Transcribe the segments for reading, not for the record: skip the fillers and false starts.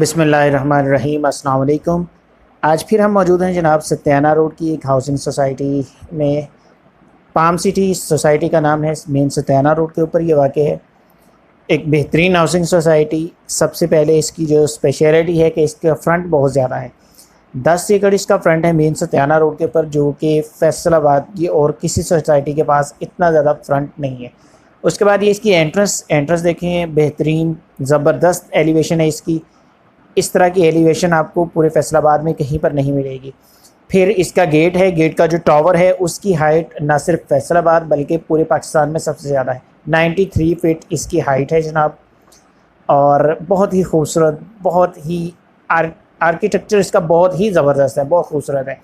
बिस्मिल्लाहिर्रहमानिर्रहीम। अस्सलाम वालेकुम। आज फिर हम मौजूद हैं जनाब सत्याना रोड की एक हाउसिंग सोसाइटी में। पाम सिटी सोसाइटी का नाम है, मेन सत्याना रोड के ऊपर ये वाक़ है। एक बेहतरीन हाउसिंग सोसाइटी। सबसे पहले इसकी जो स्पेशलिटी है कि इसका फ्रंट बहुत ज़्यादा है। 10 एकड़ इसका फ्रंट है मेन सत्याना रोड के ऊपर, जो कि फैसलाबाद की और किसी सोसाइटी के पास इतना ज़्यादा फ्रंट नहीं है। उसके बाद ये इसकी एंट्रेंस देखें, बेहतरीन ज़बरदस्त एलिवेशन है इसकी। इस तरह की एलिवेशन आपको पूरे फैसलाबाद में कहीं पर नहीं मिलेगी। फिर इसका गेट है, गेट का जो टावर है उसकी हाइट ना सिर्फ फैसलाबाद बल्कि पूरे पाकिस्तान में सबसे ज़्यादा है। 93 फीट इसकी हाइट है जनाब। और बहुत ही खूबसूरत, बहुत ही आर्किटेक्चर इसका बहुत ही ज़बरदस्त है, बहुत खूबसूरत है।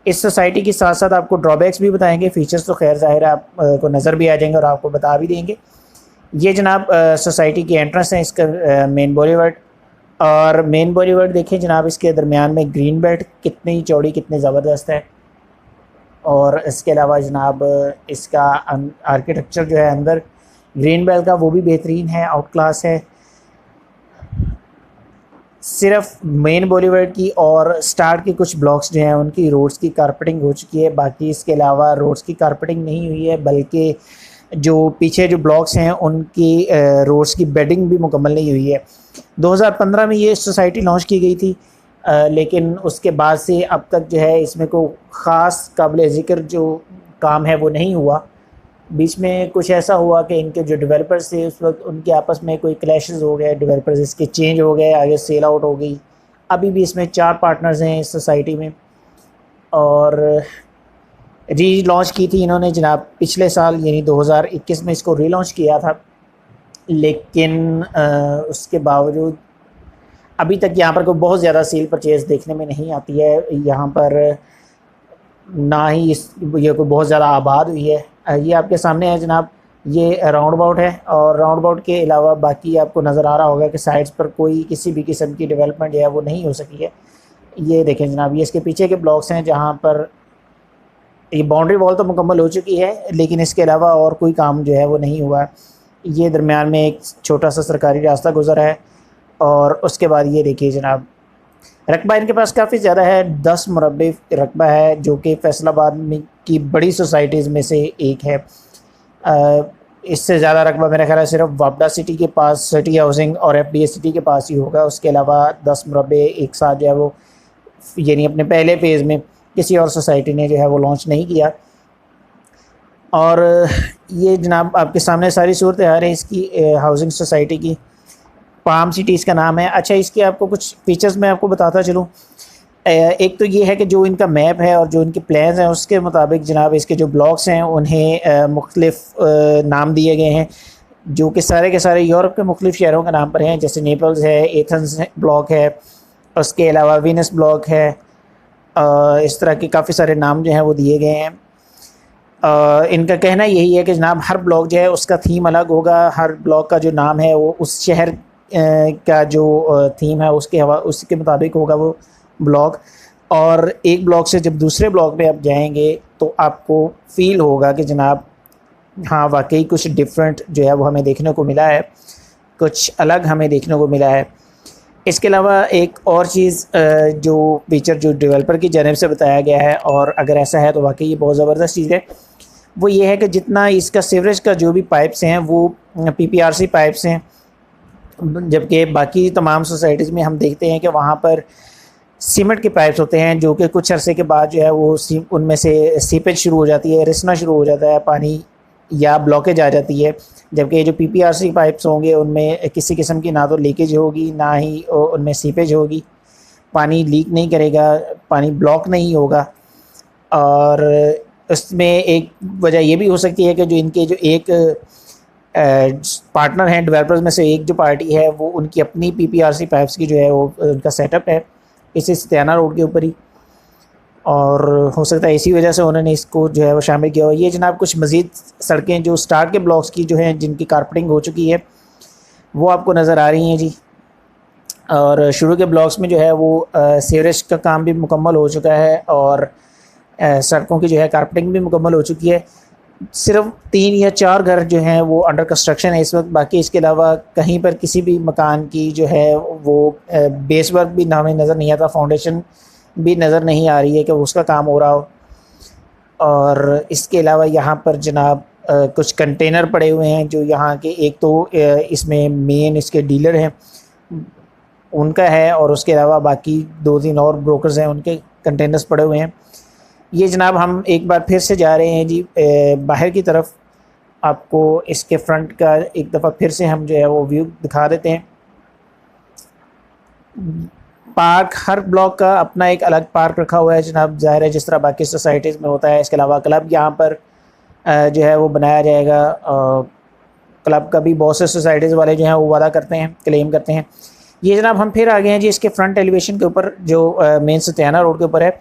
इस सोसाइटी के साथ साथ आपको ड्रॉबैक्स भी बताएंगे, फीचर्स तो खैर ज़ाहिर है आपको नज़र भी आ जाएंगे और आपको बता भी देंगे। ये जनाब सोसाइटी की एंट्रेंस है इसका मेन बॉलीवर्ड। और मेन बॉलीवर्ड देखें जनाब, इसके दरमियान में ग्रीन बेल्ट कितनी चौड़ी, कितनी ज़बरदस्त है। और इसके अलावा जनाब इसका आर्किटेक्चर जो है अंदर ग्रीन बेल्ट का वो भी बेहतरीन है, आउट क्लास है। सिर्फ मेन बॉलीवर्ड की और स्टार्ट के कुछ ब्लॉक्स जो हैं उनकी रोड्स की कारपेटिंग हो चुकी है, बाकी इसके अलावा रोड्स की कारपेटिंग नहीं हुई है, बल्कि जो पीछे जो ब्लॉक्स हैं उनकी रोड्स की बेडिंग भी मुकम्मल नहीं हुई है। 2015 में ये सोसाइटी लॉन्च की गई थी, लेकिन उसके बाद से अब तक जो है इसमें कोई ख़ास काबिल ज़िक्र जो काम है वो नहीं हुआ। बीच में कुछ ऐसा हुआ कि इनके जो डेवलपर्स थे उस वक्त उनके आपस में कोई क्लैशेस हो गए, डेवलपर्स इसके चेंज हो गए, आगे सेल आउट हो गई। अभी भी इसमें 4 पार्टनर्स हैं इस सोसाइटी में। और री लॉन्च की थी इन्होंने जनाब पिछले साल, यानी 2021 में इसको री लॉन्च किया था। लेकिन उसके बावजूद अभी तक यहाँ पर कोई बहुत ज़्यादा सेल परचेज़ देखने में नहीं आती है। यहाँ पर ना ही ये कोई बहुत ज़्यादा आबाद हुई है। ये आपके सामने है जनाब, ये राउंड अबाउट है। और राउंड अबाउट के अलावा बाकी आपको नज़र आ रहा होगा कि साइड्स पर कोई किसी भी किस्म की डेवलपमेंट जो है वो नहीं हो सकी है। ये देखें जनाब, ये इसके पीछे के ब्लॉक्स हैं जहाँ पर ये बाउंड्री वॉल तो मुकम्मल हो चुकी है, लेकिन इसके अलावा और कोई काम जो है वो नहीं हुआ। ये दरमियान में एक छोटा सा सरकारी रास्ता गुज़रा है। और उसके बाद ये देखिए जनाब, रकबा इनके पास काफ़ी ज़्यादा है, 10 मुरब्बे रकबा है, जो कि फैसलाबाद में की बड़ी सोसाइटीज़ में से एक है। इससे ज़्यादा रकबा मेरा ख्याल है सिर्फ वापडा सिटी के पास, सिटी हाउसिंग और FDA सिटी के पास ही होगा। उसके अलावा 10 मुरब्बे एक साथ जो है वो, यानी अपने पहले फेज़ में किसी और सोसाइटी ने जो है वो लॉन्च नहीं किया। और ये जनाब आपके सामने सारी सूरत हाल है इसकी हाउसिंग सोसाइटी की। पाम सिटी इसका नाम है। अच्छा, इसके आपको कुछ फीचर्स मैं आपको बताता चलूँ। एक तो ये है कि जो इनका मैप है और जो इनके प्लान्स हैं उसके मुताबिक जनाब इसके जो ब्लॉक्स हैं उन्हें मुख्तलिफ नाम दिए गए हैं, जो कि सारे के सारे यूरोप के मुख्तलिफ शहरों के नाम पर हैं। जैसे नेपल्स है, एथेंस ब्लॉक है, उसके अलावा वीनस ब्लॉक है। इस तरह के काफ़ी सारे नाम जो हैं वो दिए गए हैं। इनका कहना यही है कि जनाब हर ब्लॉक जो है उसका थीम अलग होगा, हर ब्लॉक का जो नाम है वो उस शहर का जो थीम है उसके मुताबिक होगा वो ब्लॉक। और एक ब्लॉक से जब दूसरे ब्लॉक में आप जाएंगे तो आपको फ़ील होगा कि जनाब हाँ वाकई कुछ डिफरेंट जो है वो हमें देखने को मिला है, कुछ अलग हमें देखने को मिला है। इसके अलावा एक और चीज़ जो फीचर जो डेवलपर की जानिब से बताया गया है, और अगर ऐसा है तो वाकई ये बहुत ज़बरदस्त चीज़ है, वो ये है कि जितना इसका सीवरेज का जो भी पाइप्स हैं वो PPRC पाइप्स हैं, जबकि बाकी तमाम सोसाइटीज़ में हम देखते हैं कि वहाँ पर सीमेंट के पाइप्स होते हैं, जो कि कुछ अरसे के बाद जो है वो उनमें से सीपेज शुरू हो जाती है, रिसना शुरू हो जाता है, पानी या ब्लॉकेज आ जाती है। जबकि ये जो PPRC पाइप्स होंगे उनमें किसी किस्म की ना तो लीकेज होगी ना ही उनमें सीपेज होगी, पानी लीक नहीं करेगा, पानी ब्लॉक नहीं होगा। और उसमें एक वजह ये भी हो सकती है कि जो इनके जो एक पार्टनर हैं डेवलपर्स में से एक जो पार्टी है वो उनकी अपनी PPRC पाइप्स की जो है वो उनका सेटअप है इसी सत्याना रोड के ऊपर ही, और हो सकता है इसी वजह से उन्होंने इसको जो है वो शामिल किया हो। ये जनाब कुछ मज़ीद सड़कें जो स्टार्ट के ब्लॉक्स की जो हैं जिनकी कारपेटिंग हो चुकी है वो आपको नज़र आ रही हैं जी। और शुरू के ब्लॉक्स में जो है वो सीवरेज का काम भी मुकम्मल हो चुका है और सड़कों की जो है कारपेटिंग भी मुकम्मल हो चुकी है। सिर्फ 3 या 4 घर जो हैं वो अंडर कंस्ट्रक्शन है इस वक्त। बाकी इसके अलावा कहीं पर किसी भी मकान की जो है वो बेस वर्क भी हमें नज़र नहीं आता, फाउंडेशन भी नज़र नहीं आ रही है कि उसका काम हो रहा हो। और इसके अलावा यहाँ पर जनाब कुछ कंटेनर पड़े हुए हैं जो यहाँ के, एक तो इसमें मेन इसके डीलर हैं उनका है, और उसके अलावा बाकी 2-3 और ब्रोकर्स हैं उनके कंटेनर्स पड़े हुए हैं। ये जनाब हम एक बार फिर से जा रहे हैं जी बाहर की तरफ। आपको इसके फ्रंट का एक दफ़ा फिर से हम जो है वो व्यू दिखा देते हैं। पार्क, हर ब्लॉक का अपना एक अलग पार्क रखा हुआ है जनाब, ज़ाहिर है जिस तरह बाकी सोसाइटीज़ में होता है। इसके अलावा क्लब यहाँ पर जो है वो बनाया जाएगा। क्लब का भी बहुत से सोसाइटीज़ वाले जो हैं वो वादा करते हैं, क्लेम करते हैं। ये जनाब हम फिर आ गए हैं जी इसके फ्रंट एलिवेशन के ऊपर जो मेन सतियाना रोड के ऊपर है।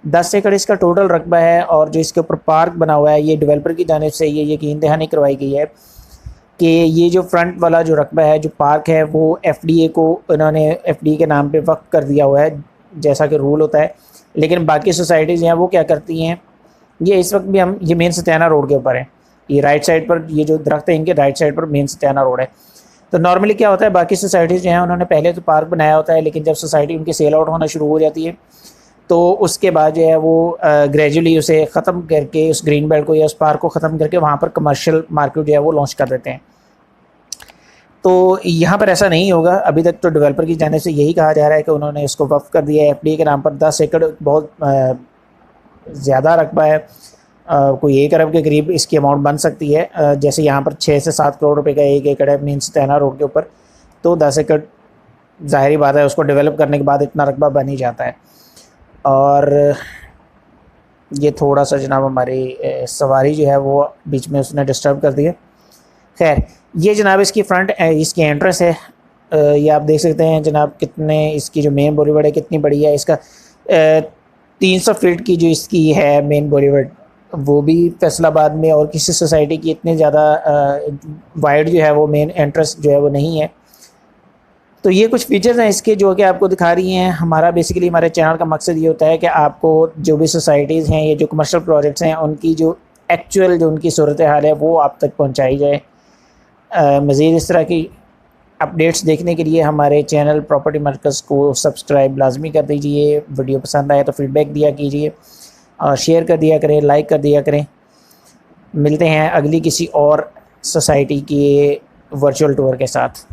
10 एकड़ इसका टोटल रकबा है, और जो इसके ऊपर पार्क बना हुआ है ये डेवलपर की जानिब से ये यकीन दहानी करवाई गई है कि ये जो फ्रंट वाला जो रकबा है, जो पार्क है, वो एफडीए को इन्होंने एफडीए के नाम पे वक्फ कर दिया हुआ है जैसा कि रूल होता है। लेकिन बाकी सोसाइटीज़ हैं वो क्या करती हैं, ये इस वक्त भी हम ये मेन सतियाना रोड के ऊपर है, ये राइट साइड पर ये जो दरख्त है इनके राइट साइड पर मेन सतियाना रोड है। तो नॉर्मली क्या होता है, बाकी सोसाइटीज़ जो हैं उन्होंने पहले तो पार्क बनाया होता है, लेकिन जब सोसाइटी उनकी सेल आउट होना शुरू हो जाती है तो उसके बाद जो है वो ग्रेजुअली उसे ख़त्म करके, उस ग्रीन बेल्ट को या उस पार्क को ख़त्म करके वहाँ पर कमर्शियल मार्केट जो है वो लॉन्च कर देते हैं। तो यहाँ पर ऐसा नहीं होगा। अभी तक तो डेवलपर की जानिब से यही कहा जा रहा है कि उन्होंने इसको वक्फ कर दिया है एफडीए के नाम पर। 10 एकड़ बहुत ज़्यादा रकबा है, कोई 1 अरब के करीब इसकी अमाउंट बन सकती है। जैसे यहाँ पर 6 से 7 करोड़ रुपए का 1 एकड़ है मेन सतियाना रोड के ऊपर, तो 10 एकड़ ज़ाहिरी बात है उसको डेवलप करने के बाद इतना रकबा बन ही जाता है। और ये थोड़ा सा जनाब हमारी सवारी जो है वो बीच में उसने डिस्टर्ब कर दिया। खैर, ये जनाब इसकी फ्रंट इसकी एंट्रेंस है। ये आप देख सकते हैं जनाब कितने इसकी जो मेन बॉलीवुड है कितनी बड़ी है। इसका 300 फीट की जो इसकी है मेन बॉलीवुड, वो भी फैसलाबाद में और किसी सोसाइटी की इतने ज़्यादा वाइड जो है वो मेन एंट्रेंस जो है वो नहीं है। तो ये कुछ फीचर्स हैं इसके जो कि आपको दिखा रही हैं। हमारा बेसिकली हमारे चैनल का मकसद ये होता है कि आपको जो भी सोसाइटीज़ हैं या जो कमर्शियल प्रोजेक्ट्स हैं उनकी जो एक्चुअल जो उनकी सूरत हाल है वो आप तक पहुंचाई जाए। मज़ीद इस तरह की अपडेट्स देखने के लिए हमारे चैनल प्रॉपर्टी मरकज़ को सब्सक्राइब लाजमी कर दीजिए। वीडियो पसंद आए तो फीडबैक दिया कीजिए और शेयर कर दिया करें, लाइक कर दिया करें। मिलते हैं अगली किसी और सोसाइटी के वर्चुअल टूर के साथ।